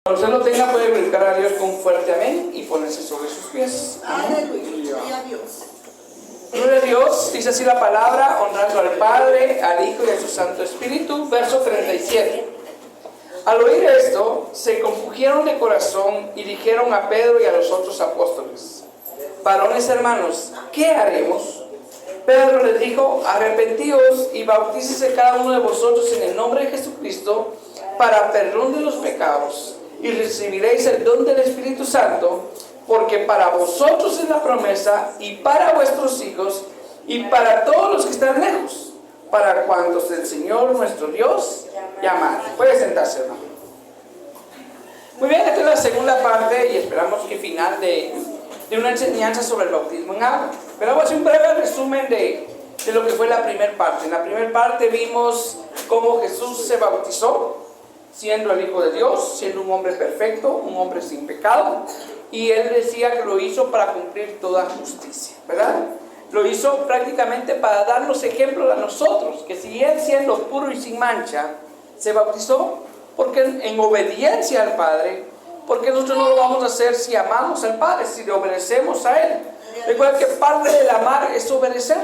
Cuando usted lo tenga, puede glorificar a Dios con un fuerte amén y ponerse sobre sus pies. Aleluya. Gloria a Dios. Gloria a Dios, dice así la palabra, honrando al Padre, al Hijo y a su Santo Espíritu. Verso 37. Al oír esto, se compungieron de corazón y dijeron a Pedro y a los otros apóstoles: varones hermanos, ¿qué haremos? Pedro les dijo: arrepentíos y bautícese cada uno de vosotros en el nombre de Jesucristo para perdón de los pecados, y recibiréis el don del Espíritu Santo, porque para vosotros es la promesa, y para vuestros hijos, y para todos los que están lejos, para cuantos el Señor nuestro Dios llamare. Puede sentarse, hermano. Muy bien, esta es la segunda parte y esperamos que final de una enseñanza sobre el bautismo en agua. Pero vamos a hacer un breve resumen de lo que fue la primera parte. En la primera parte vimos cómo Jesús se bautizó, siendo el Hijo de Dios, siendo un hombre perfecto, un hombre sin pecado, y él decía que lo hizo para cumplir toda justicia, ¿verdad? Lo hizo prácticamente para darnos ejemplo a nosotros, que si él, siendo puro y sin mancha, se bautizó, porque en obediencia al Padre, porque nosotros no lo vamos a hacer si amamos al Padre, si le obedecemos a él. Recuerda que parte del amar es obedecer,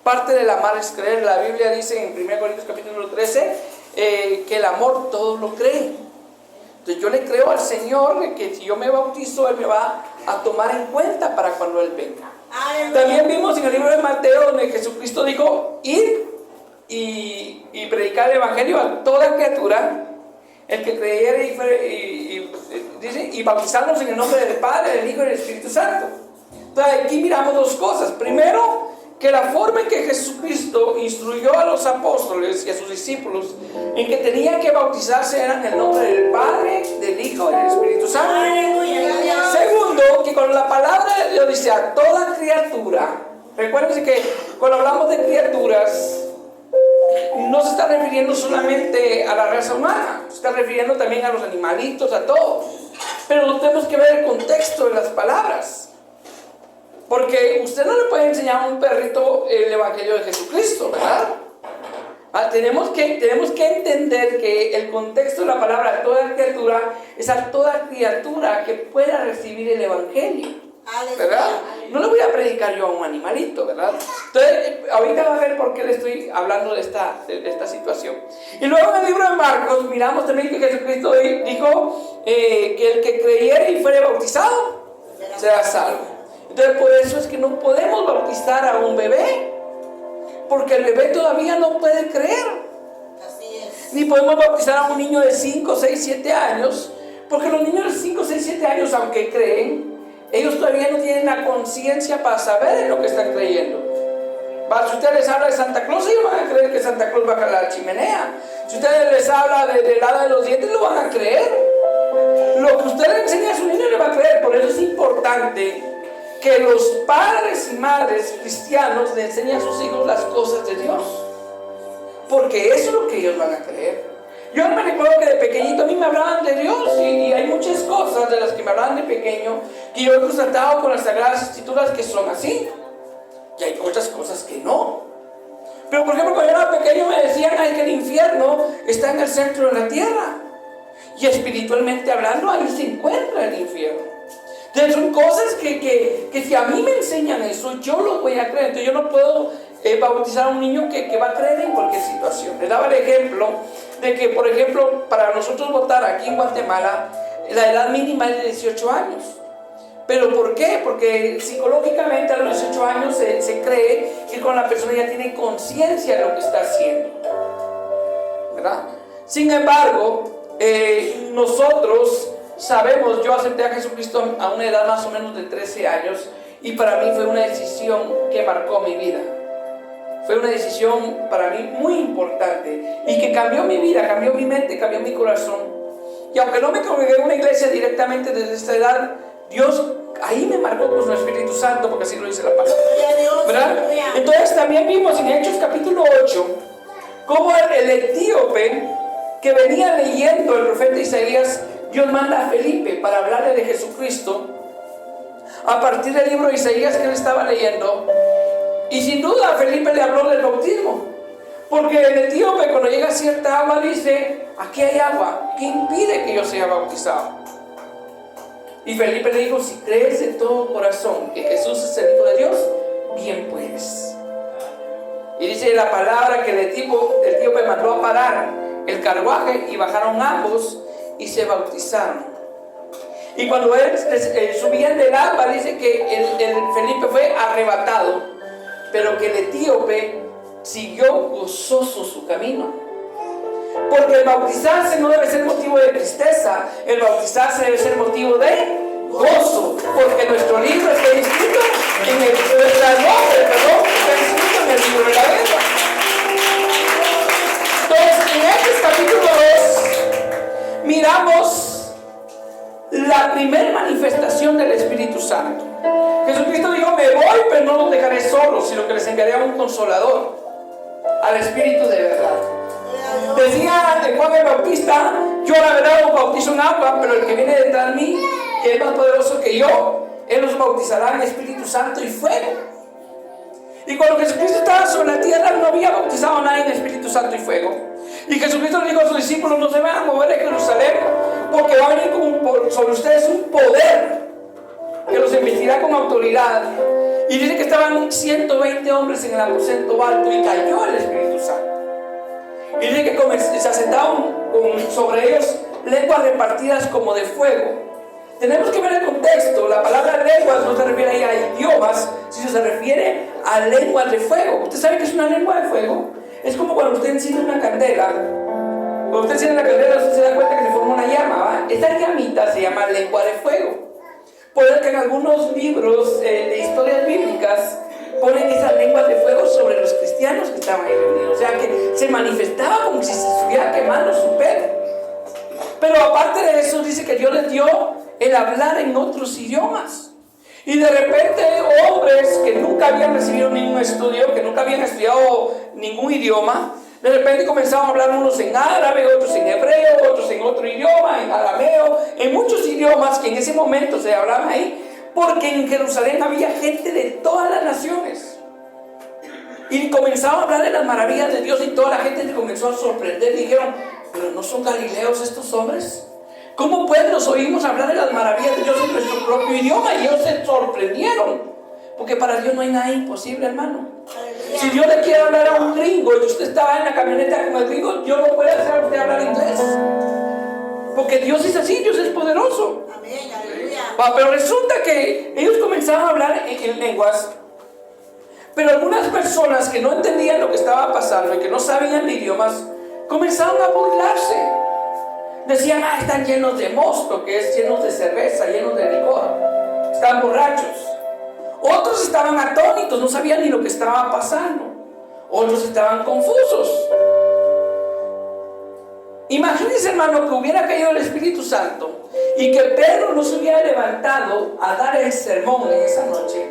parte del amar es creer. La Biblia dice en 1 Corintios capítulo 13 que el amor todo lo cree. Entonces yo le creo al Señor que si yo me bautizo, Él me va a tomar en cuenta para cuando Él venga. También vimos en el libro de Mateo donde Jesucristo dijo: ir y predicar el Evangelio a toda criatura, el que creyere y bautizarnos en el nombre del Padre, del Hijo y del Espíritu Santo. Entonces aquí miramos dos cosas. Primero, que la forma en que Jesucristo instruyó a los apóstoles y a sus discípulos en que tenían que bautizarse era en el nombre del Padre, del Hijo y del Espíritu Santo. Segundo, que con la palabra de Dios dice a toda criatura. Recuérdense que cuando hablamos de criaturas, no se está refiriendo solamente a la raza humana, se está refiriendo también a los animalitos, a todos. Pero no tenemos que ver el contexto de las palabras. Porque usted no le puede enseñar a un perrito el Evangelio de Jesucristo, ¿verdad? Tenemos que entender que el contexto de la palabra toda criatura es a toda criatura que pueda recibir el Evangelio, ¿verdad? No le voy a predicar yo a un animalito, ¿verdad? Entonces, ahorita va a ver por qué le estoy hablando de esta situación. Y luego en el libro de Marcos miramos también que Jesucristo dijo que el que creyere y fuere bautizado será salvo. Entonces por eso es que no podemos bautizar a un bebé, porque el bebé todavía no puede creer. Así es. Ni podemos bautizar a un niño de 5, 6, 7 años, porque los niños de 5, 6, 7 años, aunque creen, ellos todavía no tienen la conciencia para saber en lo que están creyendo. Si usted les habla de Santa Claus, ellos van a creer que Santa Claus baja la chimenea. Si usted les habla del hada de los dientes, lo van a creer. Lo que usted le enseña a su niño le va a creer. Por eso es importante que los padres y madres cristianos le enseñen a sus hijos las cosas de Dios, porque eso es lo que ellos van a creer. Yo me recuerdo que de pequeñito a mí me hablaban de Dios, y hay muchas cosas de las que me hablaban de pequeño que yo he constatado con las Sagradas Escrituras que son así, y hay otras cosas que no. Pero por ejemplo, cuando yo era pequeño me decían que el infierno está en el centro de la tierra, y espiritualmente hablando ahí se encuentra el infierno. Entonces son cosas que si a mí me enseñan eso, yo lo voy a creer. Entonces yo no puedo bautizar a un niño que va a creer en cualquier situación. Les daba el ejemplo de que, por ejemplo, para nosotros votar aquí en Guatemala, la edad mínima es de 18 años. ¿Pero por qué? Porque psicológicamente a los 18 años se cree que cuando la persona ya tiene conciencia de lo que está haciendo, ¿verdad? Sin embargo, nosotros sabemos, yo acepté a Jesucristo a una edad más o menos de 13 años, y para mí fue una decisión que marcó mi vida. Fue una decisión para mí muy importante y que cambió mi vida, cambió mi mente, cambió mi corazón. Y aunque no me congregué en una iglesia directamente desde esta edad, Dios ahí me marcó con su Espíritu Santo, porque así lo dice la palabra, ¿verdad? Entonces también vimos en Hechos capítulo 8 cómo el etíope que venía leyendo el profeta Isaías, Dios manda a Felipe para hablarle de Jesucristo a partir del libro de Isaías que él estaba leyendo, y sin duda a Felipe le habló del bautismo, Porque el etíope, cuando llega a cierta agua, dice: aquí hay agua, ¿qué impide que yo sea bautizado? Y Felipe le dijo: si crees de todo corazón que Jesús es el Hijo de Dios, bien puedes. Y dice la palabra que el etíope mandó a parar el carruaje y bajaron ambos y se bautizaron. Y cuando subían del agua, dice que el Felipe fue arrebatado, pero que el etíope siguió gozoso su camino. Porque el bautizarse no debe ser motivo de tristeza, el bautizarse debe ser motivo de gozo, porque nuestro libro está escrito nuestro nombre, está escrito en el libro de la vida. Entonces, en este capítulo 2 miramos la primera manifestación del Espíritu Santo. Jesucristo dijo: me voy, pero no los dejaré solos, sino que les enviaré a un consolador, al Espíritu de verdad. Decía Juan el Bautista: yo la verdad os bautizo en agua, pero el que viene detrás de mí, que es más poderoso que yo, Él los bautizará en Espíritu Santo y fuego. Y cuando Jesucristo estaba sobre la tierra, no había bautizado a nadie en Espíritu Santo y fuego. Y Jesucristo le dijo a sus discípulos: no se van a mover de Jerusalén, porque va a venir sobre ustedes un poder que los investirá con autoridad. Y dice que estaban 120 hombres en el aposento alto y cayó el Espíritu Santo. Y dice que se asentaron sobre ellos lenguas repartidas como de fuego. Tenemos que ver el contexto. La palabra lenguas no se refiere ahí a idiomas, sino se refiere a lenguas de fuego. ¿Usted sabe qué es una lengua de fuego? Es como cuando usted enciende una candela. Cuando usted enciende la candela, usted se da cuenta que se forma una llama, ¿va? Esta llamita se llama lengua de fuego. Por eso que en algunos libros de historias bíblicas ponen esas lenguas de fuego sobre los cristianos que estaban ahí reunidos. O sea que se manifestaba como si se estuviera quemando su pelo. Pero aparte de eso, dice que Dios les dio el hablar en otros idiomas. Y de repente hombres que nunca habían recibido ningún estudio, que nunca habían estudiado ningún idioma, de repente comenzaban a hablar unos en árabe, otros en hebreo, otros en otro idioma, en arameo, en muchos idiomas que en ese momento se hablaban ahí, porque en Jerusalén había gente de todas las naciones. Y comenzaban a hablar de las maravillas de Dios y toda la gente se comenzó a sorprender. Dijeron: ¿pero no son galileos estos hombres? ¿Cómo pues los oímos hablar de las maravillas de Dios en nuestro propio idioma? Y ellos se sorprendieron, porque para Dios no hay nada imposible, hermano. Si Dios le quiere hablar a un gringo y usted estaba en la camioneta con el gringo, Dios no puede hacer a usted hablar inglés, porque Dios es así, Dios es poderoso. Pero resulta que ellos comenzaron a hablar en lenguas, pero algunas personas que no entendían lo que estaba pasando y que no sabían de idiomas, comenzaron a burlarse. Decían: están llenos de mosto, que es llenos de cerveza, llenos de licor, están borrachos. Otros estaban atónitos, no sabían ni lo que estaba pasando. Otros estaban confusos. Imagínense, hermano, que hubiera caído el Espíritu Santo y que Pedro no se hubiera levantado a dar el sermón en esa noche.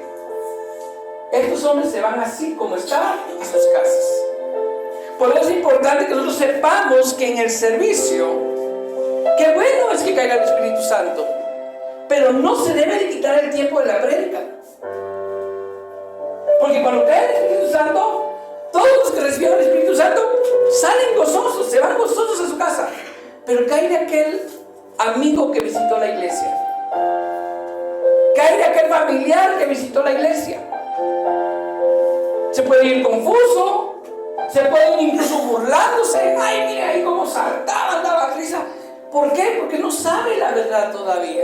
Estos hombres se van así como estaban a sus casas. Por eso es importante que nosotros sepamos que en el servicio, qué bueno es que caiga el Espíritu Santo, pero no se debe de quitar el tiempo de la prédica. Porque cuando cae el Espíritu Santo, todos los que reciben el Espíritu Santo salen gozosos, se van gozosos a su casa. Pero cae de aquel amigo que visitó la iglesia, cae de aquel familiar que visitó la iglesia. Se puede ir confuso, se pueden incluso burlándose. Ay, mira ahí cómo saltaba, daba risa. ¿Por qué? Porque no sabe la verdad todavía.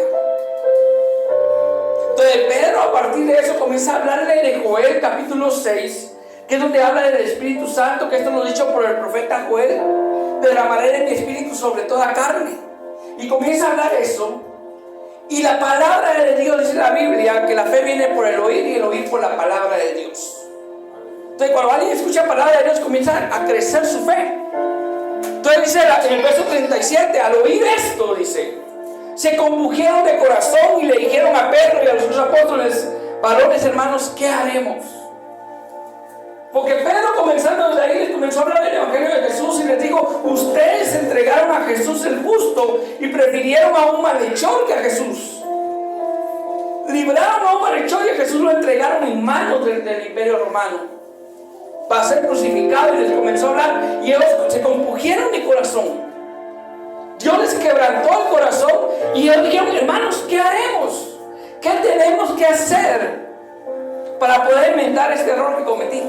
Entonces Pedro, a partir de eso, comienza a hablarle de Joel capítulo 6, que es donde habla del Espíritu Santo, que esto lo dicho por el profeta Joel: derramaré de mi espíritu sobre toda carne. Y comienza a hablar eso. Y la palabra de Dios, dice la Biblia, que la fe viene por el oír y el oír por la palabra de Dios. Entonces cuando alguien escucha la palabra de Dios, comienza a crecer su fe. Entonces dice en el verso 37, al oír esto, dice, se compungieron de corazón y le dijeron a Pedro y a los otros apóstoles: varones, hermanos, ¿qué haremos? Porque Pedro, comenzando desde ahí, les comenzó a hablar del Evangelio de Jesús y les dijo: ustedes entregaron a Jesús el justo y prefirieron a un malhechor que a Jesús. Libraron a un malhechor y a Jesús lo entregaron en manos del imperio romano. para ser crucificado, y les comenzó a hablar, y ellos se compugieron de corazón. Dios les quebrantó el corazón y ellos dijeron: hermanos, ¿qué haremos? ¿Qué tenemos que hacer para poder enmendar este error que cometí?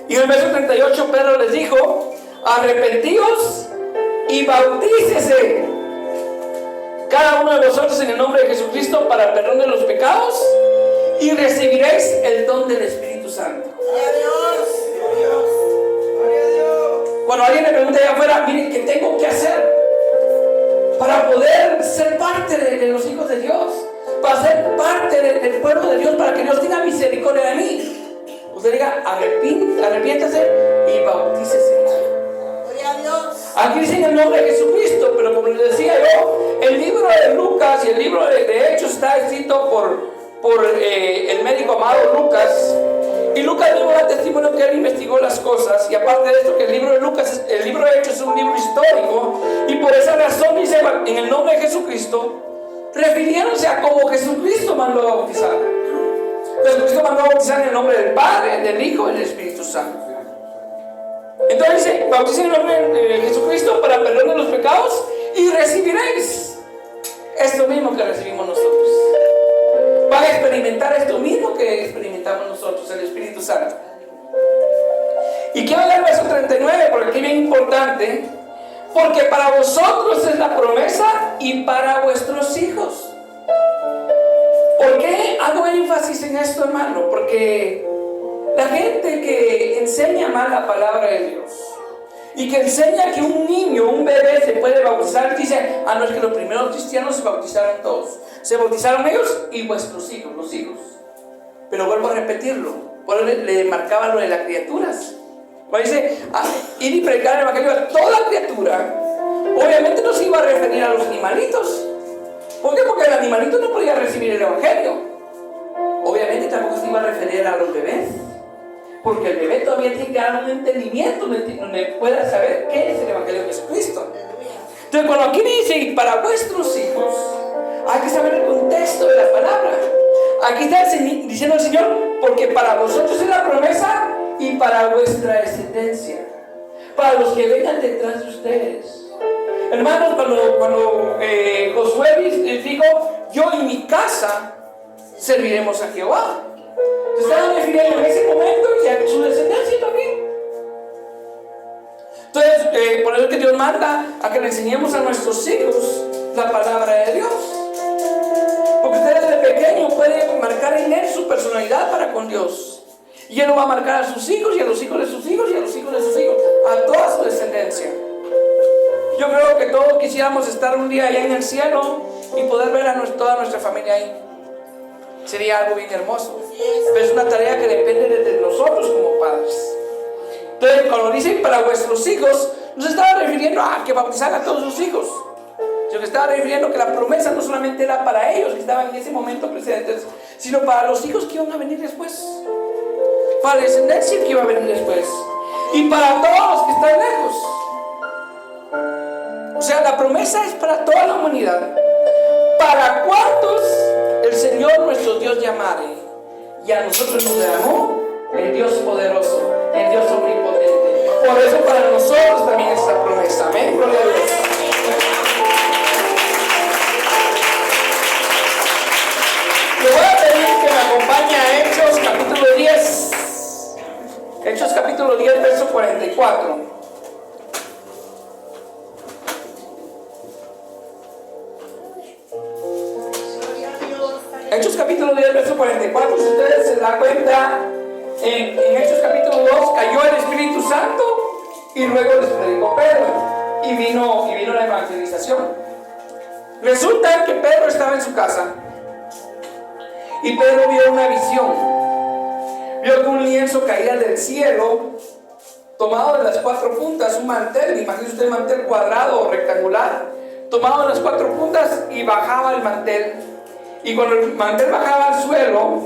Y en el verso 38 Pedro les dijo: arrepentíos y bautícese cada uno de vosotros en el nombre de Jesucristo para el perdón de los pecados, y recibiréis el don del Espíritu Santo. Gloria a Dios. Gloria a Dios. Cuando alguien le pregunta allá afuera: miren, ¿qué tengo que hacer para poder ser parte de los hijos de Dios? Para ser parte del pueblo de Dios, para que Dios tenga misericordia de mí. Usted diga: arrepiéntase y bautícese. Gloria a Dios. Aquí dice en el nombre de Jesucristo, pero como les decía yo, el libro de Lucas y el libro de Hechos está escrito por el médico amado Lucas. Y Lucas mismo da testimonio que él investigó las cosas, y aparte de esto, que el libro de Hechos es un libro histórico, y por esa razón dice: en el nombre de Jesucristo, refiriéndose a como Jesucristo mandó a bautizar. Jesucristo mandó a bautizar en el nombre del Padre, del Hijo y del Espíritu Santo. Entonces dice: bauticen en el nombre de Jesucristo para perdón de los pecados y recibiréis esto mismo que recibimos nosotros. Van a experimentar esto mismo que experimentamos nosotros, el Espíritu Santo. Y quiero leer el verso 39 porque aquí es bien importante: porque para vosotros es la promesa y para vuestros hijos. ¿Por qué hago énfasis en esto, hermano? Porque la gente que enseña mal la palabra de Dios y que enseña que un niño, un bebé se puede bautizar, dice: no, es que los primeros cristianos se bautizaron todos. Se bautizaron ellos y vuestros hijos, los hijos. Pero vuelvo a repetirlo, por eso le marcaba lo de las criaturas. Cuando dice ir y predicar el evangelio a toda criatura, obviamente no se iba a referir a los animalitos. ¿Por qué? Porque el animalito no podía recibir el evangelio. Obviamente tampoco se iba a referir a los bebés, porque el bebé todavía tiene que dar un entendimiento donde pueda saber qué es el evangelio de Jesucristo. Entonces, cuando aquí dice: y para vuestros hijos, hay que saber el contexto de la palabra. Aquí está diciendo el Señor: porque para vosotros es la promesa y para vuestra descendencia, para los que vengan detrás de ustedes. Hermanos, cuando Josué dijo: yo y mi casa serviremos a Jehová, se estaban refiriendo en ese momento y a su descendencia también. Entonces, por eso es que Dios manda a que le enseñemos a nuestros hijos la palabra de Dios, porque usted desde pequeño puede marcar en él su personalidad para con Dios, y él lo va a marcar a sus hijos y a los hijos de sus hijos y a los hijos de sus hijos, a toda su descendencia. Yo creo que todos quisiéramos estar un día allá en el cielo y poder ver a toda nuestra familia ahí. Sería algo bien hermoso, pero es una tarea que depende de nosotros como padres. Entonces, cuando dicen para vuestros hijos, no se estaba refiriendo a que bautizar a todos sus hijos, sino que estaba refiriendo que la promesa no solamente era para ellos que estaban en ese momento presentes, sino para los hijos que iban a venir después, para la descendencia que iba a venir después, y para todos los que están lejos. O sea, la promesa es para toda la humanidad. Para cuantos el Señor nuestro Dios llamare, y a nosotros nos llamó el Dios poderoso, el Dios omnipotente. Por eso para nosotros también es esta promesa. Amén. Gloria a Dios. Le voy a pedir que me acompañe a Hechos capítulo 10. Hechos capítulo 10, verso 44. Hechos capítulo 10, verso 44. Si ustedes se dan cuenta, en Hechos capítulo 2 cayó el Espíritu Santo y luego les predicó Pedro y vino la evangelización. Resulta que Pedro estaba en su casa y Pedro vio una visión. Vio que un lienzo caía del cielo, tomado de las cuatro puntas, un mantel, imagínese usted un mantel cuadrado o rectangular, tomado de las cuatro puntas, y bajaba el mantel. Y cuando el mantel bajaba al suelo,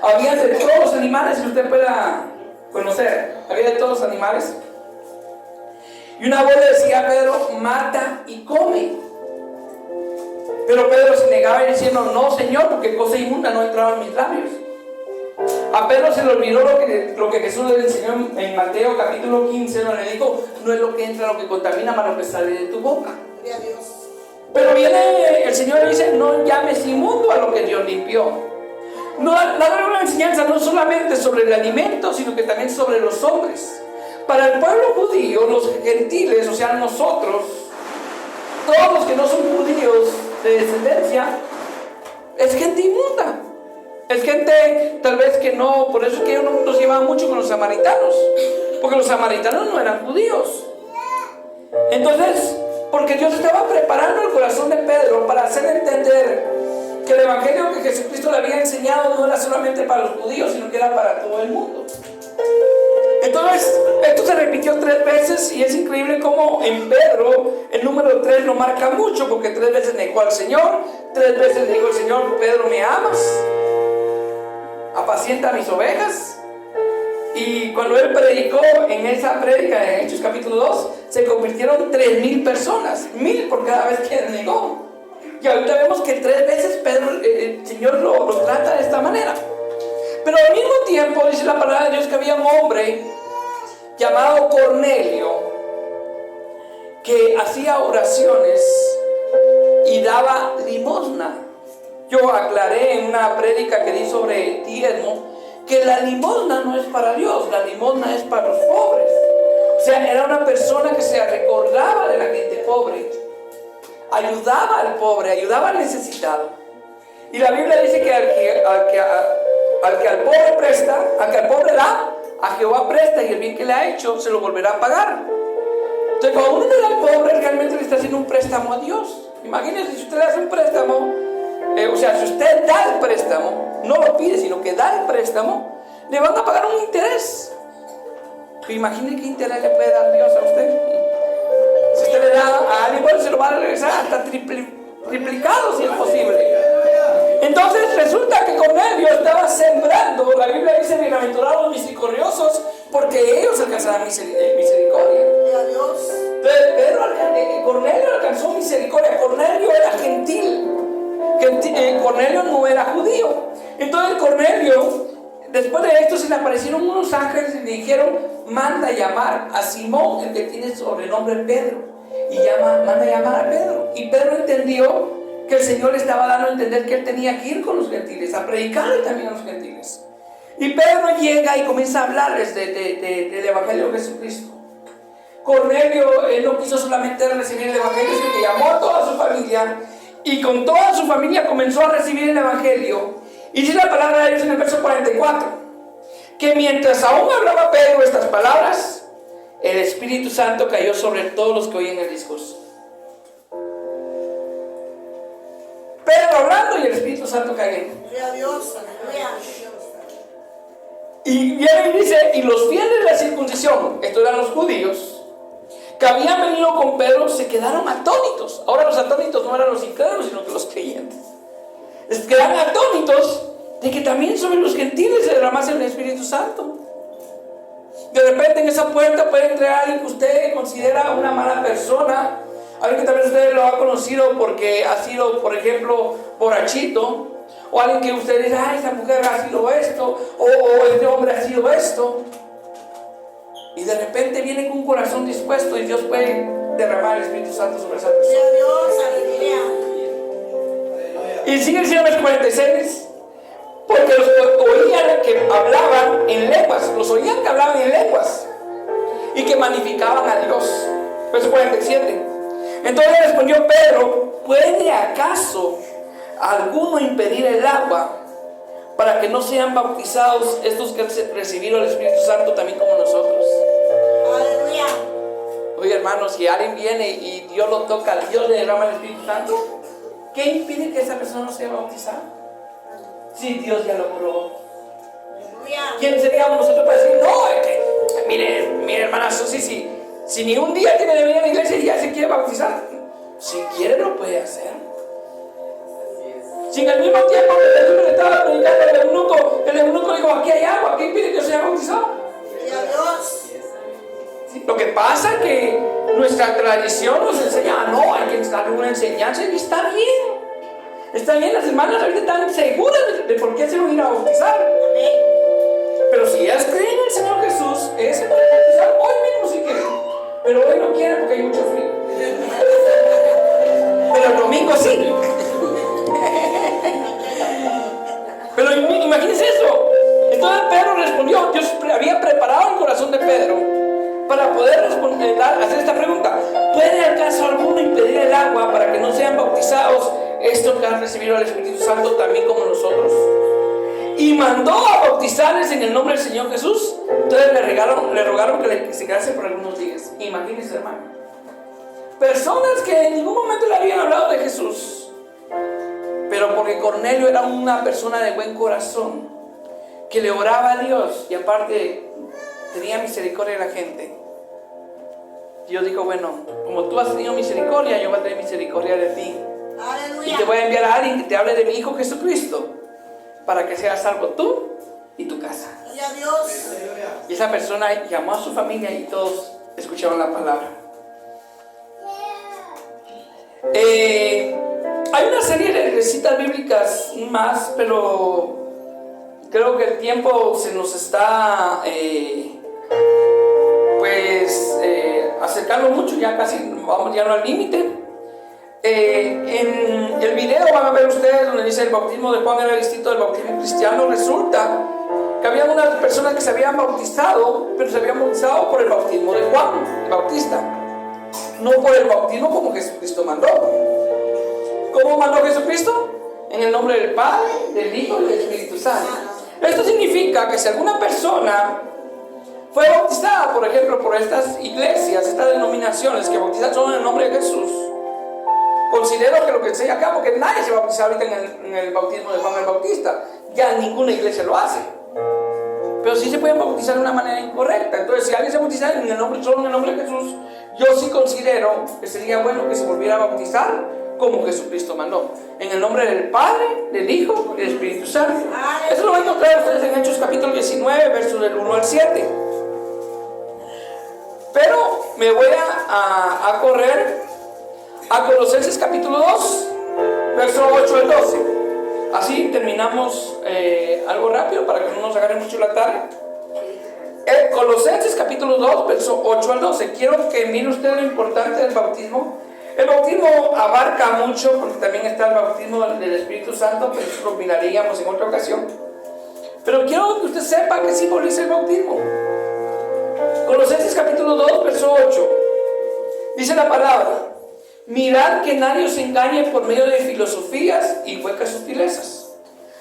había de todos los animales que usted pueda conocer, había de todos los animales. Y una voz le decía a Pedro: mata y come. Pero Pedro se negaba diciendo: no, Señor, porque cosa inmunda no ha entrado en mis labios. A Pedro se le olvidó lo que Jesús le enseñó en Mateo capítulo 15, donde le dijo: no es lo que entra lo que contamina, más lo que sale de tu boca. Gloria a Dios. Pero viene el Señor y dice: no llames inmundo a lo que Dios limpió. No, la una enseñanza no solamente sobre el alimento, sino que también sobre los hombres. Para el pueblo judío, los gentiles, o sea, nosotros, todos los que no son judíos de descendencia, es gente inmunda. Es gente tal vez que no, por eso es que no nos llevaban mucho con los samaritanos, porque los samaritanos no eran judíos. Entonces, porque Dios estaba preparando el corazón de Pedro para hacer entender que el evangelio que Jesucristo le había enseñado no era solamente para los judíos, sino que era para todo el mundo. Entonces, esto se repitió 3 veces y es increíble cómo en Pedro el número 3 lo marca mucho, porque 3 veces negó al Señor, 3 veces le dijo el Señor: Pedro, ¿me amas? Apacienta mis ovejas. Y cuando él predicó en esa prédica en Hechos capítulo 2, se convirtieron 3,000 personas, 1,000 por cada vez que él negó. Y ahorita vemos que 3 veces Pedro, el Señor lo trata de esta manera. Pero al mismo tiempo dice la palabra de Dios que había un hombre llamado Cornelio que hacía oraciones y daba limosna. Yo aclaré en una prédica que di sobre diezmo que la limosna no es para Dios, la limosna es para los pobres. O sea, era una persona que se recordaba de la gente pobre, ayudaba al pobre, ayudaba al necesitado. Y la Biblia dice que al que al pobre presta, al que al pobre da, a Jehová presta, y el bien que le ha hecho se lo volverá a pagar. Entonces, cuando uno le da al pobre, realmente le está haciendo un préstamo a Dios. Imagínense, si usted le hace un préstamo, o sea, si usted da el préstamo, no lo pide, sino que da el préstamo, le van a pagar un interés. Imagine qué interés le puede dar Dios a usted. Si usted le da a alguien, bueno, se lo va a regresar hasta triplicado si es posible. Entonces resulta que Cornelio estaba sembrando. La Biblia dice: bienaventurados los misericordiosos, porque ellos alcanzarán misericordia. Entonces Cornelio alcanzó misericordia. Cornelio era gentil. Cornelio no era judío. Entonces Cornelio, después de esto, se le aparecieron unos ángeles y le dijeron: manda llamar a Simón, el que tiene sobrenombre Pedro, y manda llamar a Pedro. Y Pedro entendió que el Señor le estaba dando a entender que él tenía que ir con los gentiles, a predicarle también a los gentiles. Y Pedro llega y comienza a hablarles del evangelio de Jesucristo. Cornelio, él no quiso solamente recibir el evangelio, sino que llamó a toda su familia, y con toda su familia comenzó a recibir el evangelio. Y dice la palabra de Dios en el verso 44, que mientras aún hablaba Pedro estas palabras, el Espíritu Santo cayó sobre todos los que oían el discurso. Pedro hablando y el Espíritu Santo cayendo. Y viene y dice: y los fieles de la circuncisión, estos eran los judíos, que habían venido con Pedro, se quedaron atónitos. Ahora los atónitos no eran los incrédulos, sino que los creyentes. Se quedaron atónitos de que también sobre los gentiles se derramase el Espíritu Santo. De repente en esa puerta puede entrar alguien que usted considera una mala persona, alguien que tal vez usted lo ha conocido porque ha sido, por ejemplo, borrachito, o alguien que usted dice: esa mujer ha sido esto, o este hombre ha sido esto. Y de repente viene con un corazón dispuesto y Dios puede derramar el Espíritu Santo sobre esa persona. Y sigue el verso 46, porque los oían que hablaban en lenguas, los oían que hablaban en lenguas y que magnificaban a Dios. Verso 47. Entonces respondió Pedro: ¿puede acaso alguno impedir el agua para que no sean bautizados estos que recibieron el Espíritu Santo también como nosotros? Aleluya. Oye, hermanos, si alguien viene y Dios lo toca, Dios le derrama el Espíritu Santo, ¿qué impide que esa persona no sea bautizada? Si Dios ya lo probó. ¿Quién seríamos nosotros para decir: no, es que, mire hermanazo, si ni un día tiene de venir a la iglesia y ya se quiere bautizar? Si quiere lo puede hacer. Si en el mismo tiempo que Jesús le estaba predicando el eunuco dijo: aquí hay agua, ¿qué impide que yo sea bautizado? Sí, lo que pasa es que nuestra tradición nos enseña: no, hay que darle una enseñanza, y está bien. Está bien, las hermanas ahorita están seguras de por qué se van a ir a bautizar. Pero si ellas creen en el Señor Jesús, ellas se pueden bautizar hoy mismo si quieren. Pero hoy no quieren porque hay mucho frío. Pero el domingo sí. Pero imagínense eso. Entonces Pedro respondió. Dios había preparado el corazón de Pedro para poder hacer esta pregunta. ¿Puede acaso alguno impedir el agua para que no sean bautizados estos que han recibido el Espíritu Santo también como nosotros? Y mandó a bautizarles en el nombre del Señor Jesús. Entonces le rogaron que se quedase por algunos días. Imagínense, hermano, personas que en ningún momento le habían hablado de Jesús, pero porque Cornelio era una persona de buen corazón, que le oraba a Dios y aparte tenía misericordia de la gente, Dios dijo: bueno, como tú has tenido misericordia, yo voy a tener misericordia de ti. Aleluya. Y te voy a enviar a alguien que te hable de mi Hijo Jesucristo, para que seas salvo tú y tu casa. Dios. Y esa persona llamó a su familia y todos escucharon la palabra. Hay una serie de citas bíblicas más, pero creo que el tiempo se nos está acercando mucho, ya casi vamos ya al límite. En el video van a ver ustedes donde dice el bautismo de Juan era distinto del bautismo cristiano. Resulta que había unas personas que se habían bautizado, pero se habían bautizado por el bautismo de Juan el Bautista, no por el bautismo como Jesucristo mandó. ¿Cómo mandó Jesucristo? En el nombre del Padre, del Hijo y del Espíritu Santo. Esto significa que si alguna persona fue bautizada, por ejemplo, por estas iglesias, estas denominaciones que bautizan solo en el nombre de Jesús, considero que lo que enseña acá, porque nadie se bautiza ahorita en el bautismo de Juan el Bautista, ya ninguna iglesia lo hace, pero sí se pueden bautizar de una manera incorrecta. Entonces, si alguien se bautiza solo en el nombre de Jesús, yo sí considero que sería bueno que se volviera a bautizar como Jesucristo mandó, en el nombre del Padre, del Hijo y del Espíritu Santo. Eso lo van a encontrar ustedes en Hechos capítulo 19, versos del 1 al 7. Pero me voy a correr a Colosenses capítulo 2, verso 8 al 12. Así terminamos algo rápido para que no nos agarre mucho la tarde. Colosenses capítulo 2, verso 8 al 12. Quiero que mire usted lo importante del bautismo. El bautismo abarca mucho, porque también está el bautismo del Espíritu Santo, pero eso lo miraríamos en otra ocasión. Pero quiero que usted sepa qué simboliza el bautismo. Colosenses capítulo 2, verso 8. Dice la palabra: mirad que nadie os engañe por medio de filosofías y huecas sutilezas,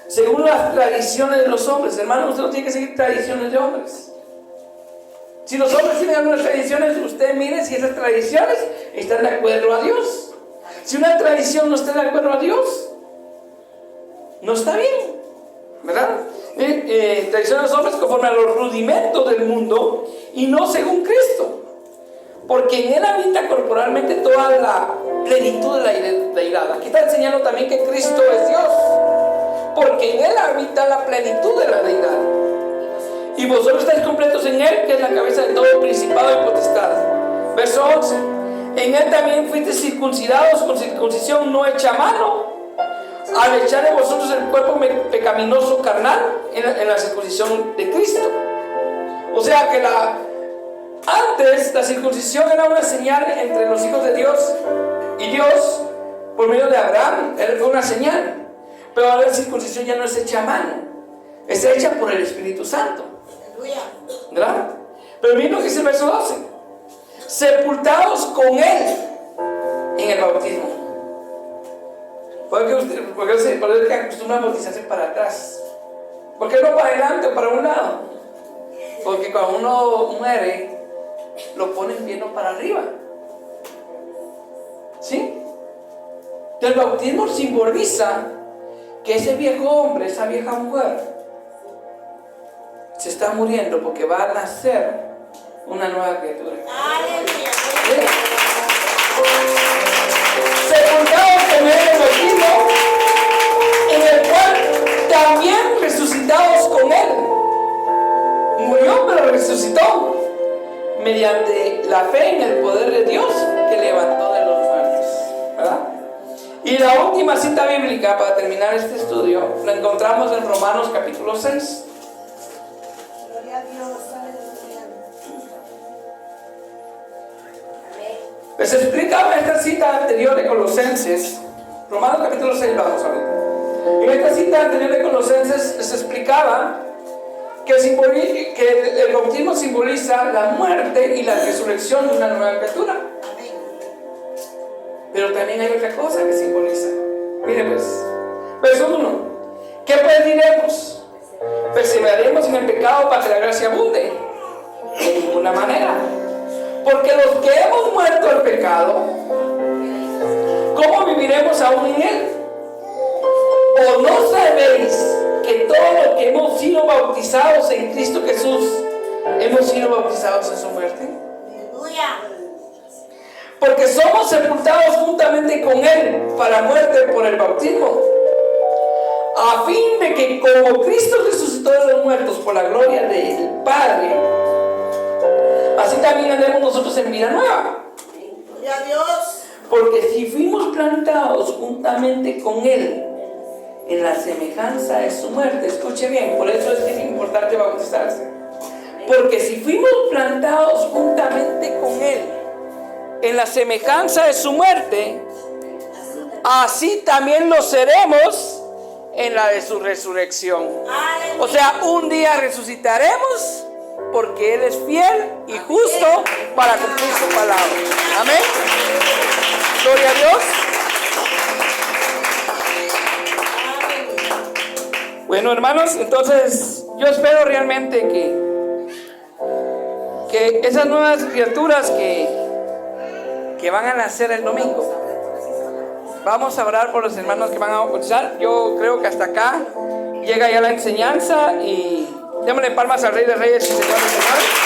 según las tradiciones de los hombres. Hermano, usted no tiene que seguir tradiciones de hombres. Si los hombres tienen algunas tradiciones, usted mire si esas tradiciones están de acuerdo a Dios. Si una tradición no está de acuerdo a Dios, no está bien, ¿verdad? Tradiciones de los hombres conforme a los rudimentos del mundo y no según Cristo, porque en Él habita corporalmente toda la plenitud de la deidad. Aquí está enseñando también que Cristo es Dios, porque en Él habita la plenitud de la deidad. Y vosotros estáis completos en Él, que es la cabeza de todo principado y potestad. Verso 11. En Él también fuisteis circuncidados con circuncisión no hecha a mano, al echar de vosotros el cuerpo pecaminoso carnal en la circuncisión de Cristo. O sea que antes la circuncisión era una señal entre los hijos de Dios y Dios por medio de Abraham. Fue una señal. Pero ahora la circuncisión ya no es hecha a mano, es hecha por el Espíritu Santo, ¿verdad? Pero miren lo que dice el verso 12: sepultados con Él en el bautismo. Porque es que acostumbran a bautizarse para atrás. ¿Por qué no para adelante o para un lado? Porque cuando uno muere, lo ponen bien para arriba. ¿Sí? Entonces el bautismo simboliza que ese viejo hombre, esa vieja mujer, se está muriendo porque va a nacer una nueva criatura. ¿Sí? Sepultados con Él en el bautismo, en el cual también resucitados con Él. Murió pero resucitó mediante la fe en el poder de Dios que levantó de los muertos, ¿verdad? Y la última cita bíblica para terminar este estudio la encontramos en Romanos capítulo 6. Pues se explicaba en esta cita anterior de Colosenses, Romanos capítulo 6, vamos a ver. En esta cita anterior de Colosenses se explicaba que el bautismo simboliza la muerte y la resurrección de una nueva criatura. Pero también hay otra cosa que simboliza. Mire pues, verso 1. ¿Qué pues diremos? ¿Perseveraremos en el pecado para que la gracia abunde? De ninguna manera. Porque los que hemos muerto al pecado, ¿cómo viviremos aún en él? ¿O no sabéis que todos los que hemos sido bautizados en Cristo Jesús, hemos sido bautizados en su muerte? Porque somos sepultados juntamente con él para muerte por el bautismo, a fin de que como Cristo resucitó de los muertos por la gloria del Padre, así también andemos nosotros en vida nueva. Gloria a Dios. Porque si fuimos plantados juntamente con él en la semejanza de su muerte, escuche bien, por eso es que es importante bautizarse. Porque si fuimos plantados juntamente con él en la semejanza de su muerte, así también lo seremos en la de su resurrección. O sea, un día resucitaremos porque él es fiel y justo para cumplir su palabra. Amén. Gloria a Dios. Bueno, hermanos, entonces yo espero realmente que esas nuevas criaturas que van a nacer el domingo, vamos a orar por los hermanos que van a bautizar. Yo creo que hasta acá llega ya la enseñanza y démosle palmas al Rey de Reyes y Señor de Señores.